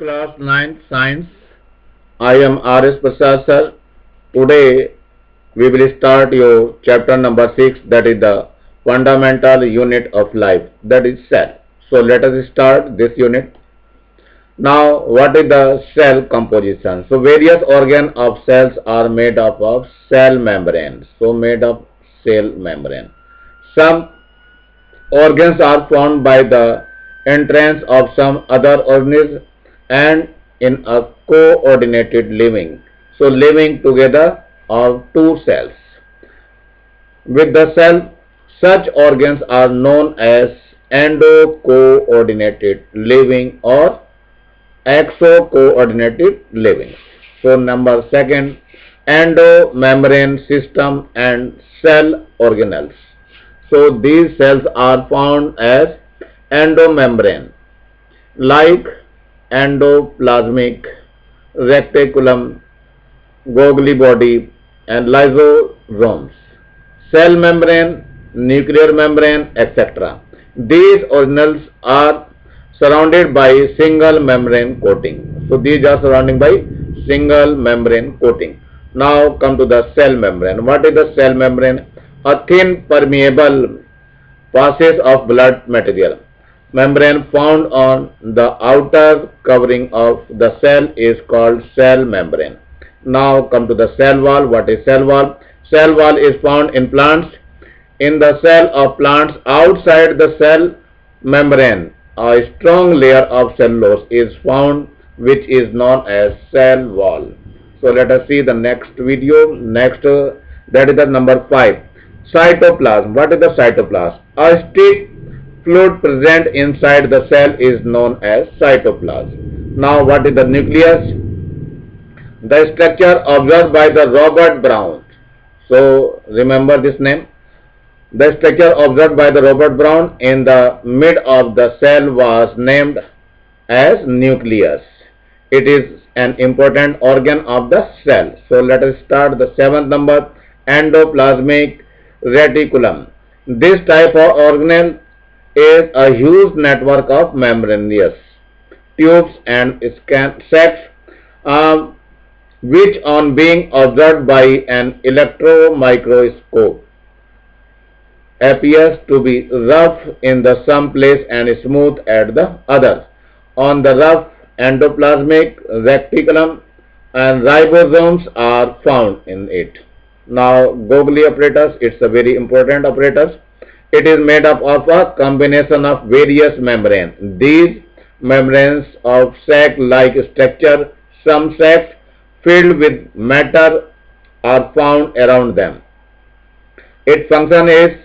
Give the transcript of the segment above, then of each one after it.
Class 9 Science. I am R.S. Prasad sir. Today we will start your chapter number 6, that is the fundamental unit of life, that is cell. So let us start this unit. Now what is the cell composition? So various organs of cells are made up of cell membrane. So made of cell membrane. Some organs are formed by the entrance of some other organism and in a coordinated living. So living together of two cells. With the cell, such organs are known as endo-coordinated living or exo-coordinated living. So number second, endomembrane system and cell organelles. So these cells are found as endomembrane, like endoplasmic reticulum, Golgi body, and lysosomes, cell membrane, nuclear membrane, etc. These organelles are surrounded by single membrane coating. So these are surrounded by single membrane coating. Now come to the cell membrane. What is the cell membrane? A thin permeable passage of blood material. Membrane found on the outer covering of the cell is called cell membrane. Now come to the cell wall. What is cell wall? Cell wall is found in plants. In the cell of plants, outside the cell membrane, a strong layer of cellulose is found, which is known as cell wall. So let us see the next video. Next, that is the number 5. Cytoplasm. What is the cytoplasm? A stick fluid present inside the cell is known as cytoplasm. Now what is the nucleus? The structure observed by the Robert Brown. So remember this name. The structure observed by the Robert Brown in the mid of the cell was named as nucleus. It is an important organ of the cell. So let us start the 7th number, endoplasmic reticulum. This type of organelle is a huge network of membranous tubes and sacs which on being observed by an electron microscope appears to be rough in the some place and smooth at the others. On the rough endoplasmic reticulum and ribosomes are found in it. Now Golgi apparatus, it's a very important apparatus. It is made up of a combination of various membranes. These membranes of sac-like structure, some sacs filled with matter are found around them. Its function is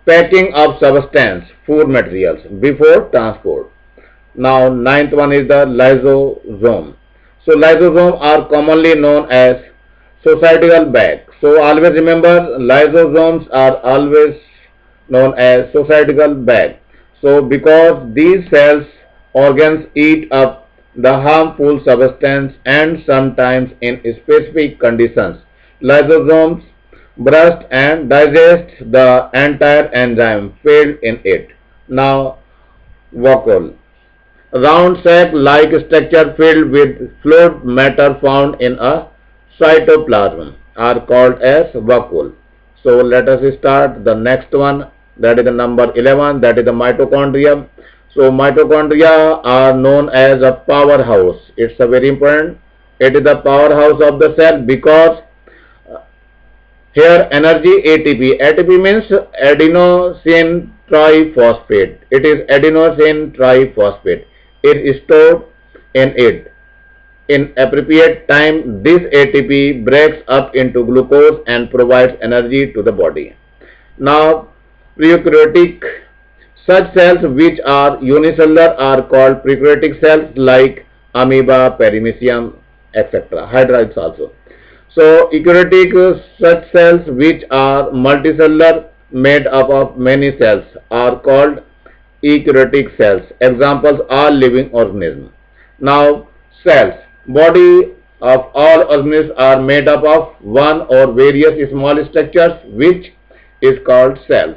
packing of substance, food materials before transport. Now 9th one is the lysosome. So lysosomes are commonly known as societal bag. So always remember, lysosomes are always known as societal bag. So because these cells organs eat up the harmful substance and sometimes in specific conditions, lysosomes burst and digest the entire enzyme filled in it. Now vacuole, round sac-like structure filled with fluid matter found in a cytoplasm are called as vacuole. So let us start the next one, that is the number 11, that is the mitochondria. So mitochondria are known as a powerhouse. It's a very important. It is the powerhouse of the cell because here energy ATP. ATP means adenosine triphosphate. It is adenosine triphosphate. It is stored in it. In appropriate time, this ATP breaks up into glucose and provides energy to the body. Now, eukaryotic, such cells which are unicellular are called prokaryotic cells like amoeba, paramecium, etc. Hydra also. So, eukaryotic, such cells which are multicellular made up of many cells are called eukaryotic cells. Examples are living organisms. Now, cells. Body of all organisms are made up of one or various small structures which is called cells.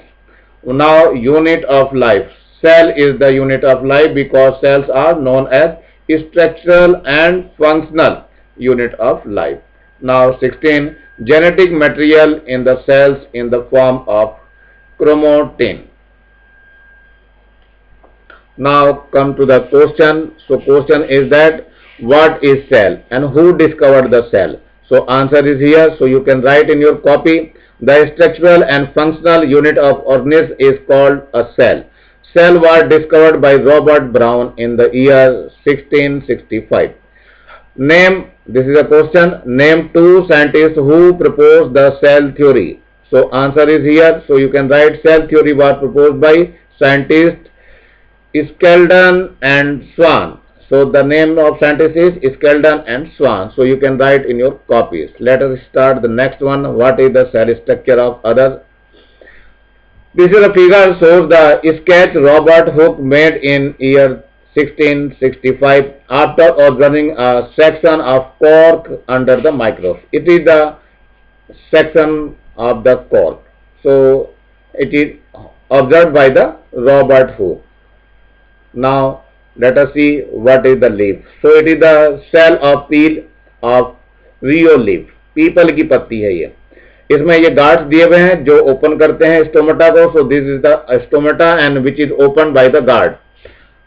Now unit of life. Cell is the unit of life because cells are known as structural and functional unit of life. Now 16, genetic material in the cells in the form of chromatin. Now come to the question. So question is that what is cell and who discovered the cell? So answer is here. So you can write in your copy. The structural and functional unit of organism is called a cell. Cell was discovered by Robert Brown in the year 1665. Name, this is a question, name two scientists who proposed the cell theory. So answer is here. So you can write cell theory was proposed by scientists Skeldon and Swan. So the name of scientists is Skeldon and Swan. So you can write in your copies. Let us start the next one. What is the cell structure of others? This is a figure shows the sketch Robert Hooke made in year 1665 after observing a section of cork under the microscope. It is the section of the cork. So it is observed by the Robert Hooke. Now let us see what is the leaf. So it is the cell of peel of rio leaf. People की पत्ती है ये. इसमें ये guards दिए हुए हैं जो ओपन करते हैं स्टोमेटा को. So this is the stomata and which is opened by the guard.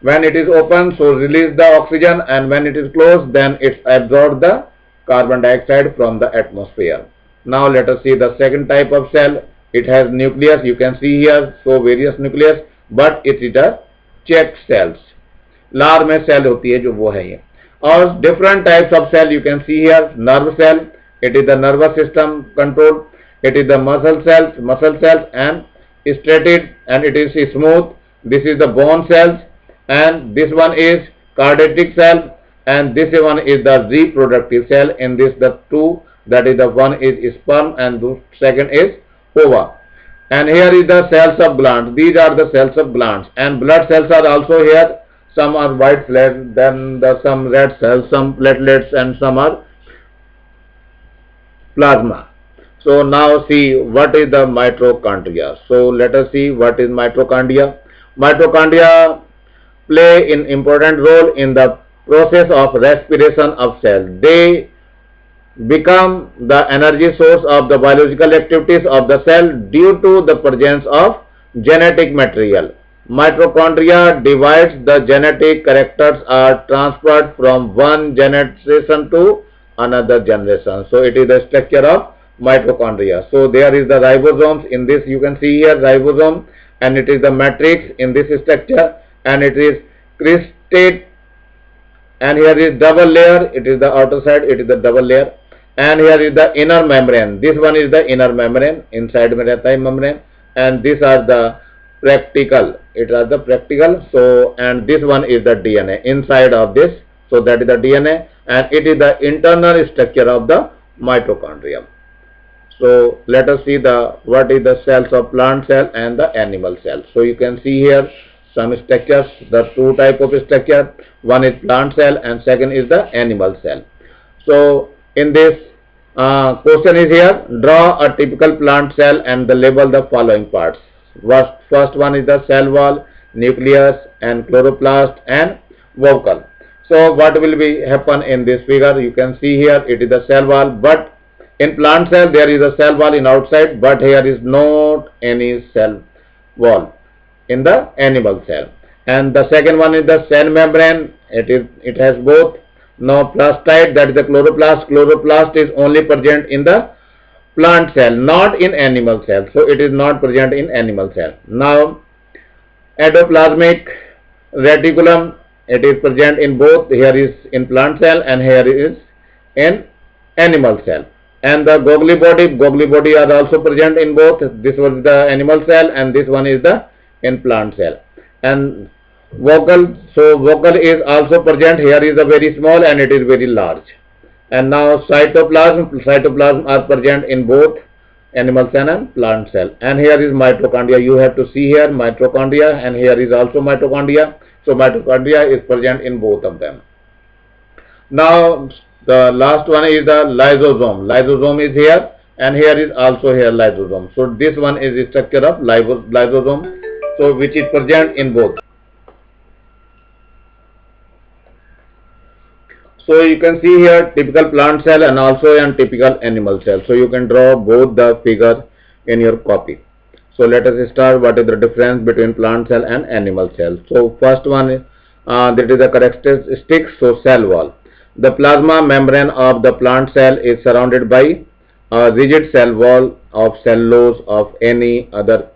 When it is open, so release the oxygen, and when it is closed, then it absorbs the carbon dioxide from the atmosphere. Now let us see the second type of cell. It has nucleus. You can see here, so various nucleus, but it is a check cells. लार में cell होती है जो वो है ये. और different types of cell you can see here. Nerve cell, it is the nervous system control. It is the muscle cells and striated, and it is smooth. This is the bone cells, and this one is cardiac cell, and this one is the reproductive cell. In this the two, that is the one is sperm and the second is ova. And here is the cells of glands. These are the cells of glands, and blood cells are also here. Some are white blood, then some red cells, some platelets, and some are plasma. So now see what is the mitochondria. So let us see what is mitochondria. Mitochondria play an important role in the process of respiration of cell. They become the energy source of the biological activities of the cell due to the presence of genetic material. Mitochondria divides the genetic characters are transferred from one generation to another generation. So it is the structure of mitochondria. So there is the ribosomes. In this you can see here ribosome, and it is the matrix in this structure, and it is crested, and here is double layer. It is the outer side, it is the double layer, and here is the inner membrane. This one is the inner membrane, inside में रहता है membrane, and these are the practical. It are the practical. So and this one is the DNA inside of this. So that is the DNA, and it is the internal structure of the mitochondria. So let us see the what is the cells of plant cell and the animal cell. So you can see here some structures, the two type of structure. One is plant cell and second is the animal cell. So in this question is here, draw a typical plant cell and label the following parts. First one is the cell wall, nucleus, and chloroplast and vacuole. So what will be happen in this figure? You can see here it is the cell wall, but in plant cell there is a cell wall in outside, but here is not any cell wall in the animal cell. And the second one is the cell membrane. It has both. Now plastide, that is the chloroplast. Chloroplast is only present in the plant cell, not in animal cell. So it is not present in animal cell. Now endoplasmic reticulum, it is present in both. Here is in plant cell and here is in animal cell. And the Golgi body are also present in both. This was the animal cell and this one is the in plant cell. And vacuole, so vacuole is also present. Here is a very small and it is very large. And now cytoplasm are present in both animal cell and plant cell. And here is mitochondria. You have to see here mitochondria, and here is also mitochondria. So mitochondria is present in both of them. Now the last one is the lysosome. Lysosome is here, and here is also here lysosome. So this one is the structure of lysosome, so which is present in both. So you can see here typical plant cell and also a typical animal cell. So you can draw both the figure in your copy. So let us start what is the difference between plant cell and animal cell. So first one is that is the characteristic. So cell wall. The plasma membrane of the plant cell is surrounded by a rigid cell wall of cellulose of any other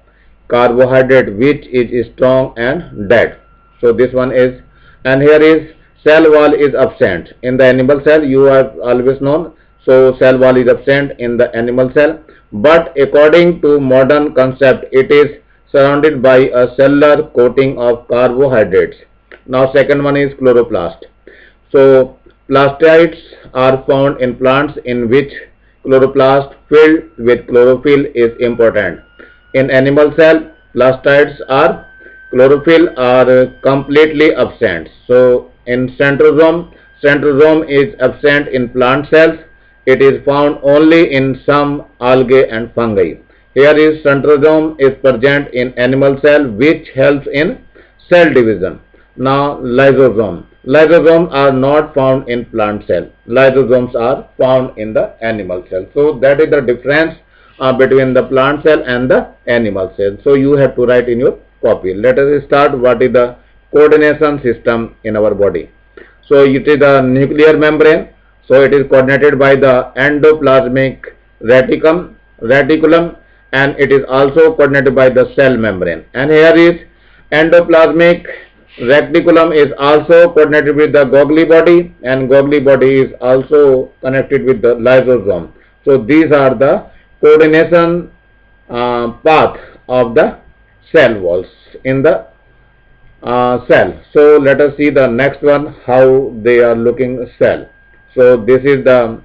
carbohydrate which is strong and dead. So this one is, and here is cell wall is absent in the animal cell. You have always known. So cell wall is absent in the animal cell, but according to modern concept, it is surrounded by a cellular coating of carbohydrates. Now second one is chloroplast. So plastids are found in plants in which chloroplast filled with chlorophyll is important. In animal cell, plastids are chlorophyll are completely absent. So in centrosome, centrosome is absent in plant cells. It is found only in some algae and fungi. Here is centrosome is present in animal cell which helps in cell division. Now lysosome. Lysosomes are not found in plant cell. Lysosomes are found in the animal cell. So that is the difference between the plant cell and the animal cell. So you have to write in your copy. Let us start what is the coordination system in our body. So it is the nuclear membrane. So it is coordinated by the endoplasmic reticulum, and it is also coordinated by the cell membrane. And here is endoplasmic reticulum is also coordinated with the Golgi body, and Golgi body is also connected with the lysosome. So these are the coordination path of the cell walls in the cell. So let us see the next one, how they are looking cell. So this is the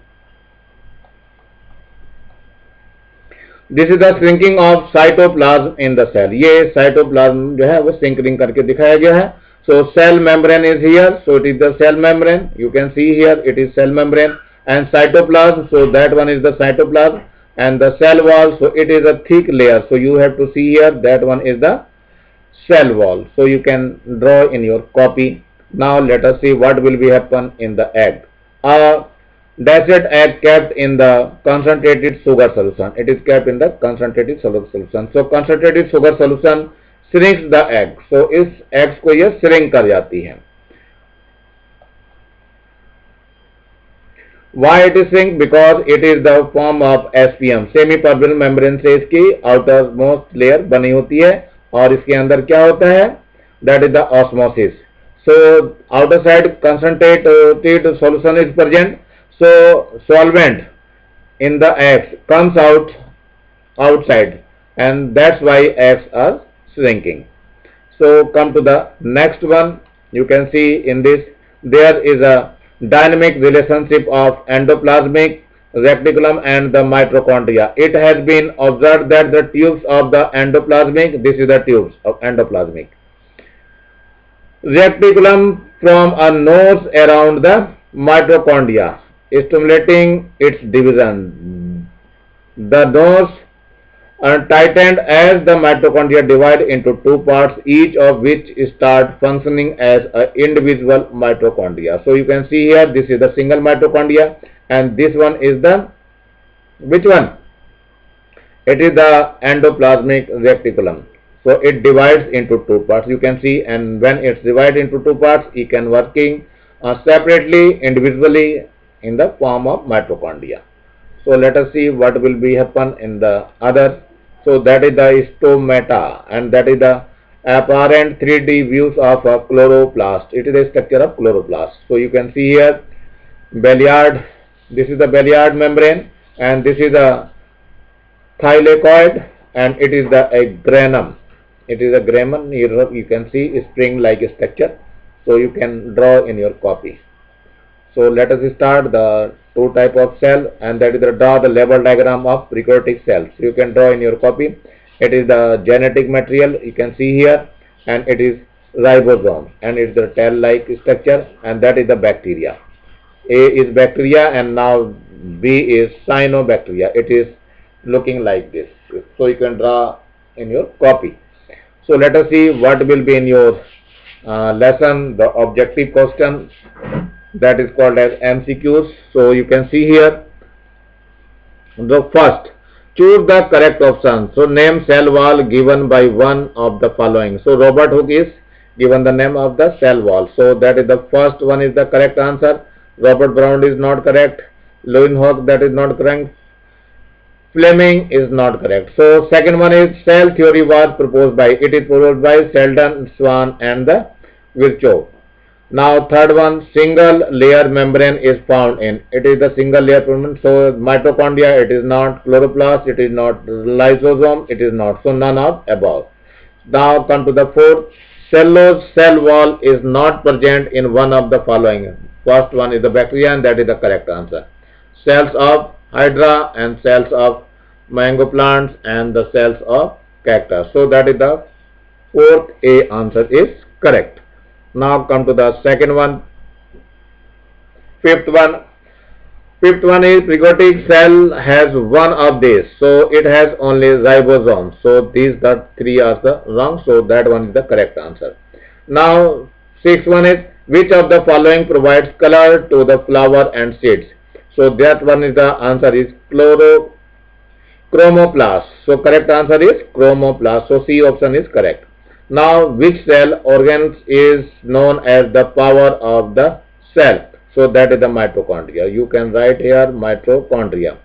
shrinking of cytoplasm in the cell. ये cytoplasm जो है वो shrinking करके दिखाया गया है. So cell membrane is here. So it is the cell membrane. You can see here it is cell membrane, and cytoplasm. So that one is the cytoplasm, and the cell wall. So it is a thick layer. So you have to see here that one is the cell wall. So you can draw in your copy. Now let us see what will be happen in the egg. A dashed egg kept in the concentrated sugar solution. It is kept in the concentrated sugar solution. So concentrated sugar solution shrinks the egg. So इस eggs को ये shrink कर जाती है. Why it is shrink? Because it is the form of SPM. Semi permeable membrane से इसकी outermost layer बनी होती है, और इसके अंदर क्या होता है? That is the osmosis. So outer side concentrated solution is present. So solvent in the eggs comes out outside, and that's why eggs are shrinking. So come to the next one. You can see in this there is a dynamic relationship of endoplasmic reticulum and the mitochondria. It has been observed that the tubes of the endoplasmic, this is the tubes of endoplasmic reticulum from a nose around the mitochondria, stimulating its division. The nose tightened as the mitochondria divide into two parts, each of which start functioning as an individual mitochondria. So you can see here this is the single mitochondria, and this one is the, which one? It is the endoplasmic reticulum. So it divides into two parts, you can see, and when it's divided into two parts, it can working separately, individually in the form of mitochondria. So let us see what will be happen in the other. So that is the stomata, and that is the apparent 3D views of a chloroplast. It is the structure of chloroplast. So you can see here Balliard. This is the Balliard membrane, and this is the thylakoid, and it is the granum. It is a gramen. You can see a spring-like structure. So you can draw in your copy. So let us start the two type of cell, and that is the draw the label diagram of prokaryotic cells. You can draw in your copy. It is the genetic material, you can see here, and it is ribosome, and it is the tail-like structure, and that is the bacteria. A is bacteria, and now B is cyanobacteria. It is looking like this. So you can draw in your copy. So let us see what will be in your lesson, the objective question. that is called as MCQs. So you can see here the first, choose the correct option. So name cell wall given by one of the following. So Robert Hooke is given the name of the cell wall. So that is the first one is the correct answer. Robert Brown is not correct. Leeuwenhoek, that is not correct. Fleming is not correct. So second one is cell theory was proposed by, it is proposed by Sheldon, Swan and the Virchow. Now third one, single layer membrane is found in, it is the single layer membrane. So mitochondria, it is not. Chloroplast, it is not. Lysosome, it is not. So none of above. Now come to the fourth, cellulose cell wall is not present in one of the following. First one is the bacteria and that is the correct answer. Cells of hydra and cells of mango plants and the cells of cactus. So that is the fourth A answer is correct. Now come to the second one. Fifth one is pregotic cell has one of these. So it has only ribosome. So these the three are the wrong. So that one is the correct answer. Now sixth one is which of the following provides color to the flower and seeds. So that one is the answer is chromoplast. So correct answer is chromoplast. So C option is correct. Now which cell organs is known as the power of the cell? So that is the mitochondria. You can write here mitochondria.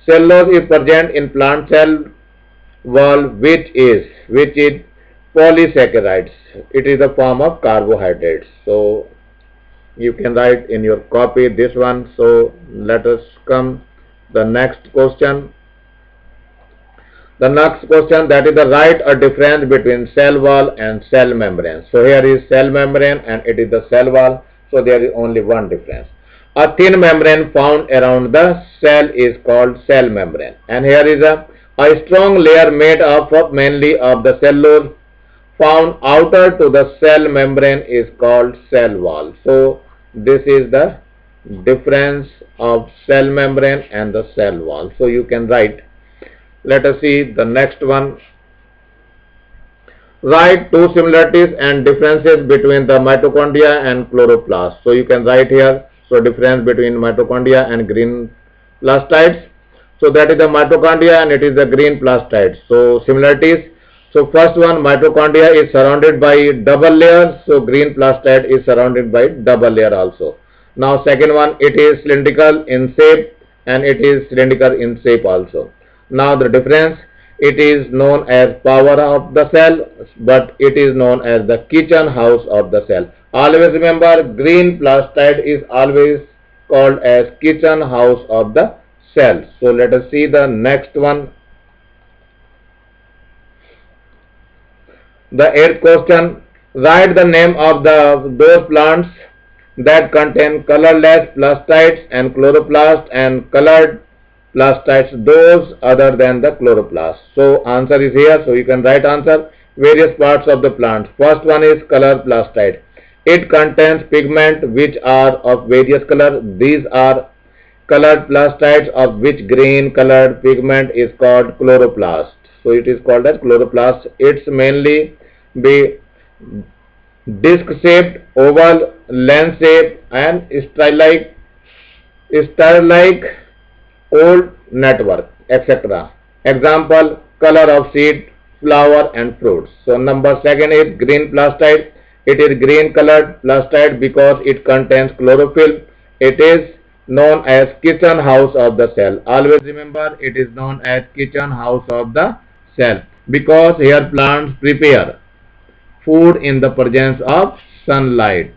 Cellulose is present in plant cell wall which is polysaccharides. It is a form of carbohydrates. So you can write in your copy this one. So let us come the next question. The next question, that is the write a difference between cell wall and cell membrane. So here is cell membrane and it is the cell wall. So there is only one difference. A thin membrane found around the cell is called cell membrane. And here is a strong layer made up of mainly of the cellulose found outer to the cell membrane is called cell wall. So this is the difference of cell membrane and the cell wall. So you can write. Let us see the next one. Write two similarities and differences between the mitochondria and chloroplast. So you can write here. So difference between mitochondria and green plastids. So that is the mitochondria and it is the green plastids. So similarities. So first one, mitochondria is surrounded by double layer. So green plastid is surrounded by double layer also. Now second one, it is cylindrical in shape and it is cylindrical in shape also. Now the difference, it is known as power of the cell, but it is known as the kitchen house of the cell. Always remember, green plastid is always called as kitchen house of the cell. So let us see the next one. The eighth question, write the name of those plants that contain colorless plastids and chloroplast and colored plastids, those other than the chloroplast. So answer is here. So you can write answer. Various parts of the plant. First one is color plastid. It contains pigment which are of various color. These are colored plastids, of which green colored pigment is called chloroplast. So it is called as chloroplast. It's mainly be disc shaped, oval, lens shaped and star-like old network, etc. Example, color of seed, flower and fruits. So number second is green plastid. It is green colored plastid because it contains chlorophyll. It is known as kitchen house of the cell. Always remember, it is known as kitchen house of the cell because here plants prepare food in the presence of sunlight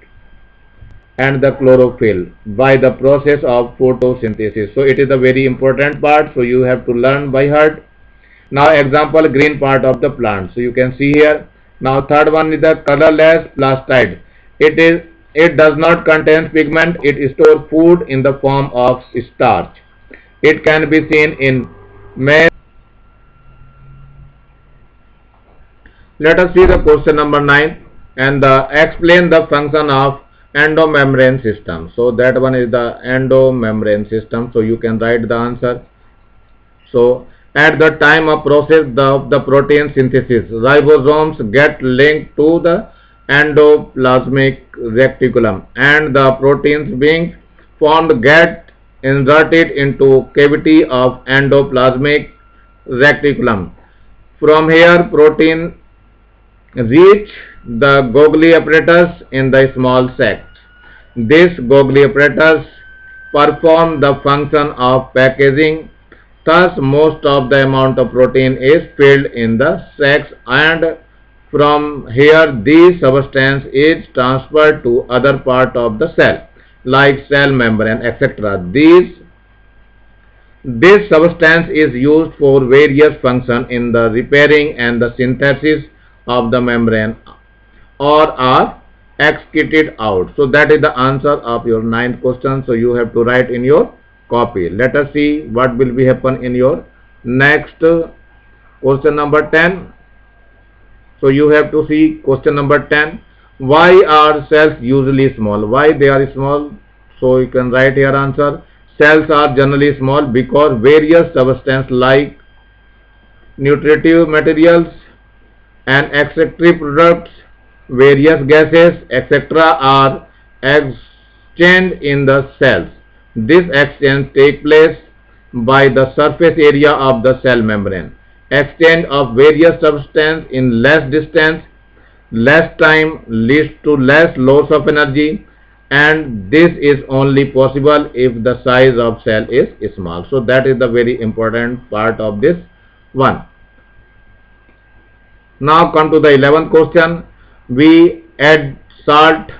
and the chlorophyll by the process of photosynthesis. So it is a very important part. So you have to learn by heart. Now example, green part of the plant. So you can see here. Now third one is the colorless plastid. It does not contain pigment. It stores food in the form of starch. It can be seen in maize. Let us see the question number 9 and explain the function of endomembrane system. So that one is the endomembrane system. So you can write the answer. So at the time of process of the protein synthesis, ribosomes get linked to the endoplasmic reticulum, and the proteins being formed get inserted into cavity of endoplasmic reticulum. From here, protein reach the Golgi apparatus in the small sac. This Golgi apparatus perform the function of packaging. Thus, most of the amount of protein is filled in the sacs, and from here this substance is transferred to other part of the cell like cell membrane, etc. This substance is used for various functions in the repairing and the synthesis of the membrane, or are excreted out. So that is the answer of your ninth question. So you have to write in your copy. Let us see what will be happen in your next question number 10. So you have to see question number 10. Why are cells usually small? Why they are small? So you can write here answer. Cells are generally small because various substances like nutritive materials and excretory products, various gases, etc. are exchanged in the cells. This exchange takes place by the surface area of the cell membrane. Exchange of various substances in less distance, less time leads to less loss of energy, and this is only possible if the size of cell is small. So that is the very important part of this one. Now come to the 11th question. We add salt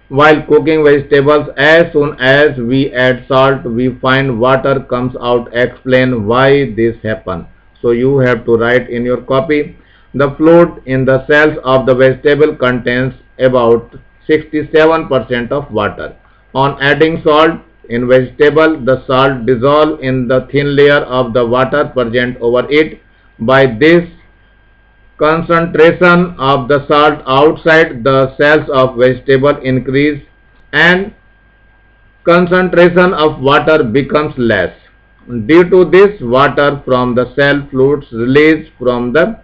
while cooking vegetables. As soon as we add salt, we find water comes out. Explain why this happens. So you have to write in your copy. The fluid in the cells of the vegetable contains about 67% of water. On adding salt in vegetable, the salt dissolves in the thin layer of the water present over it. By this, concentration of the salt outside the cells of vegetable increase and concentration of water becomes less. Due to this, water from the cell fluids released from the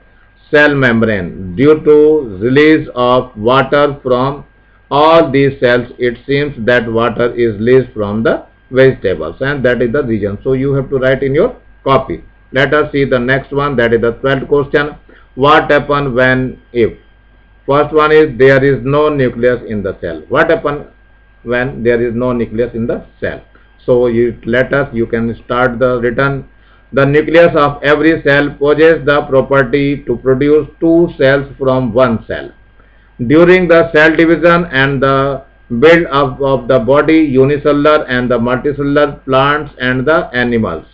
cell membrane. Due to release of water from all these cells, it seems that water is released from the vegetables, and that is the reason. So you have to write in your copy. Let us see the next one, that is the 12th question. What happens when if? First one is there is no nucleus in the cell. What happens when there is no nucleus in the cell? So you can start the written. The nucleus of every cell possesses the property to produce two cells from one cell. During the cell division and the build up of the body, unicellular and the multicellular plants and the animals.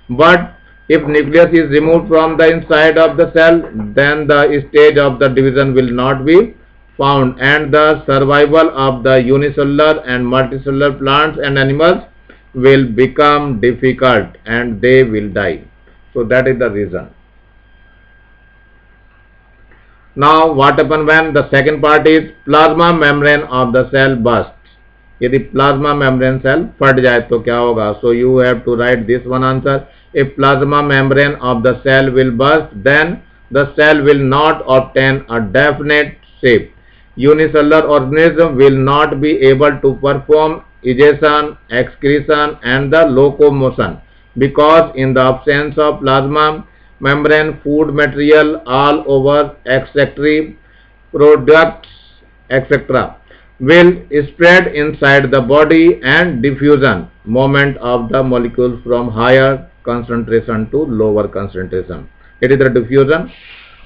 But if nucleus is removed from the inside of the cell, then the stage of the division will not be found, and the survival of the unicellular and multicellular plants and animals will become difficult and they will die. So that is the reason. Now what happens when the second part is plasma membrane of the cell bursts? यदि plasma membrane cell फट जाए तो क्या होगा? So you have to write this one answer. If plasma membrane of the cell will burst, then the cell will not obtain a definite shape. Unicellular organism will not be able to perform egestion, excretion and the locomotion, because in the absence of plasma membrane, food material all over excretory products etc. will spread inside the body, and diffusion movement of the molecules from higher concentration to lower concentration. It is the diffusion.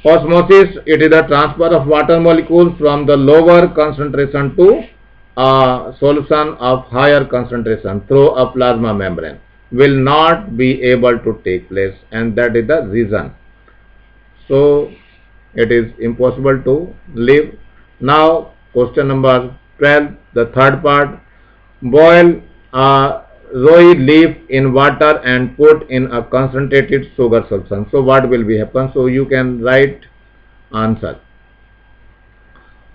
Osmosis, it is the transfer of water molecules from the lower concentration to a solution of higher concentration through a plasma membrane will not be able to take place, and that is the reason. So it is impossible to live. Now question number 12, the third part. Boil a roi leaf in water and put in a concentrated sugar solution. So what will be happen? So you can write answer.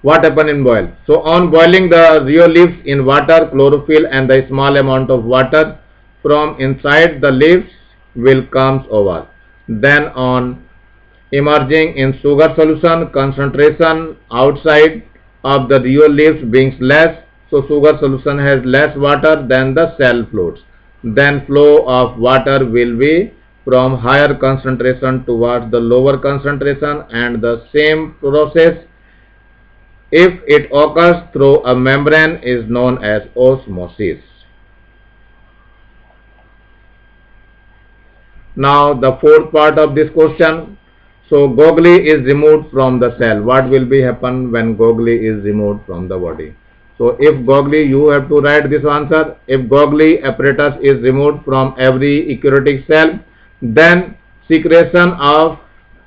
What happen in boil? So on boiling the roi leaves in water, chlorophyll and the small amount of water from inside the leaves will comes over. Then on emerging in sugar solution, concentration outside of the rheol leaves being less, so sugar solution has less water than the cell floats, then flow of water will be from higher concentration towards the lower concentration, and the same process, if it occurs through a membrane, is known as osmosis. Now the fourth part of this question. So Golgi is removed from the cell. What will be happen when Golgi is removed from the body? So if Golgi, you have to write this answer. If Golgi apparatus is removed from every eukaryotic cell, then secretion of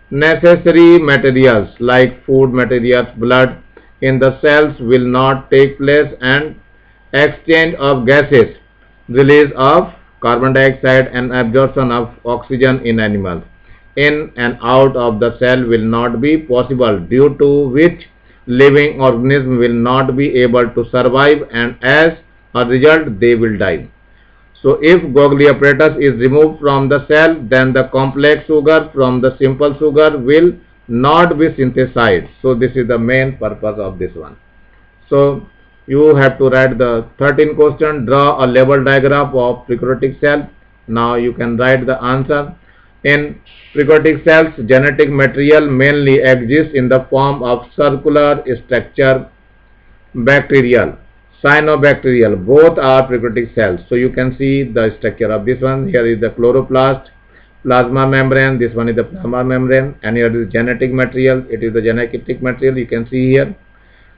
necessary materials like food materials, blood in the cells will not take place, and exchange of gases, release of carbon dioxide and absorption of oxygen in animals in and out of the cell will not be possible, due to which living organism will not be able to survive, and as a result they will die. So if Golgi apparatus is removed from the cell, then the complex sugar from the simple sugar will not be synthesized. So this is the main purpose of this one. So you have to write the 13th question. Draw a label diagram of prokaryotic cell. Now you can write the answer. In prokaryotic cells, genetic material mainly exists in the form of circular structure. Bacterial, cyanobacterial, both are prokaryotic cells. So you can see the structure of this one. Here is the chloroplast, plasma membrane. This one is the plasma membrane, and here is genetic material. It is the genetic material. You can see here,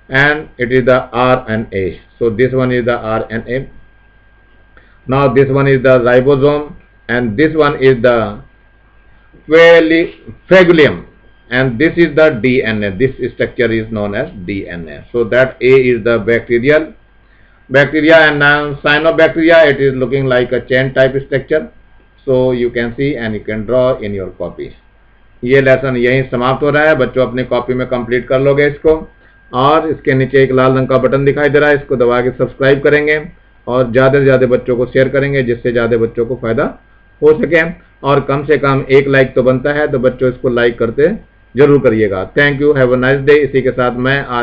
and it is the RNA. So this one is the RNA. Now this one is the ribosome, and this one is the phagulium, and this is the DNA. This structure is known as DNA. So that A is the bacteria, and now cyanobacteria, it is looking like a chain type structure. So you can see and you can draw in your copy. ये lesson यहीं समाप्त हो रहा है बच्चों, अपनी copy में complete कर लोगे इसको, और इसके नीचे एक लाल रंग का बटन दिखाई दे रहा है, इसको दबा के सब्सक्राइब करेंगे और ज़्यादा से ज़्यादा बच्चों को शेयर करेंगे, जिससे ज़्यादा बच्चों को फ़ायदा हो सके, और कम से कम एक लाइक तो बनता है, तो बच्चों इसको लाइक करते जरूर करिएगा। Thank you, have a nice day. इसी के साथ मैं आज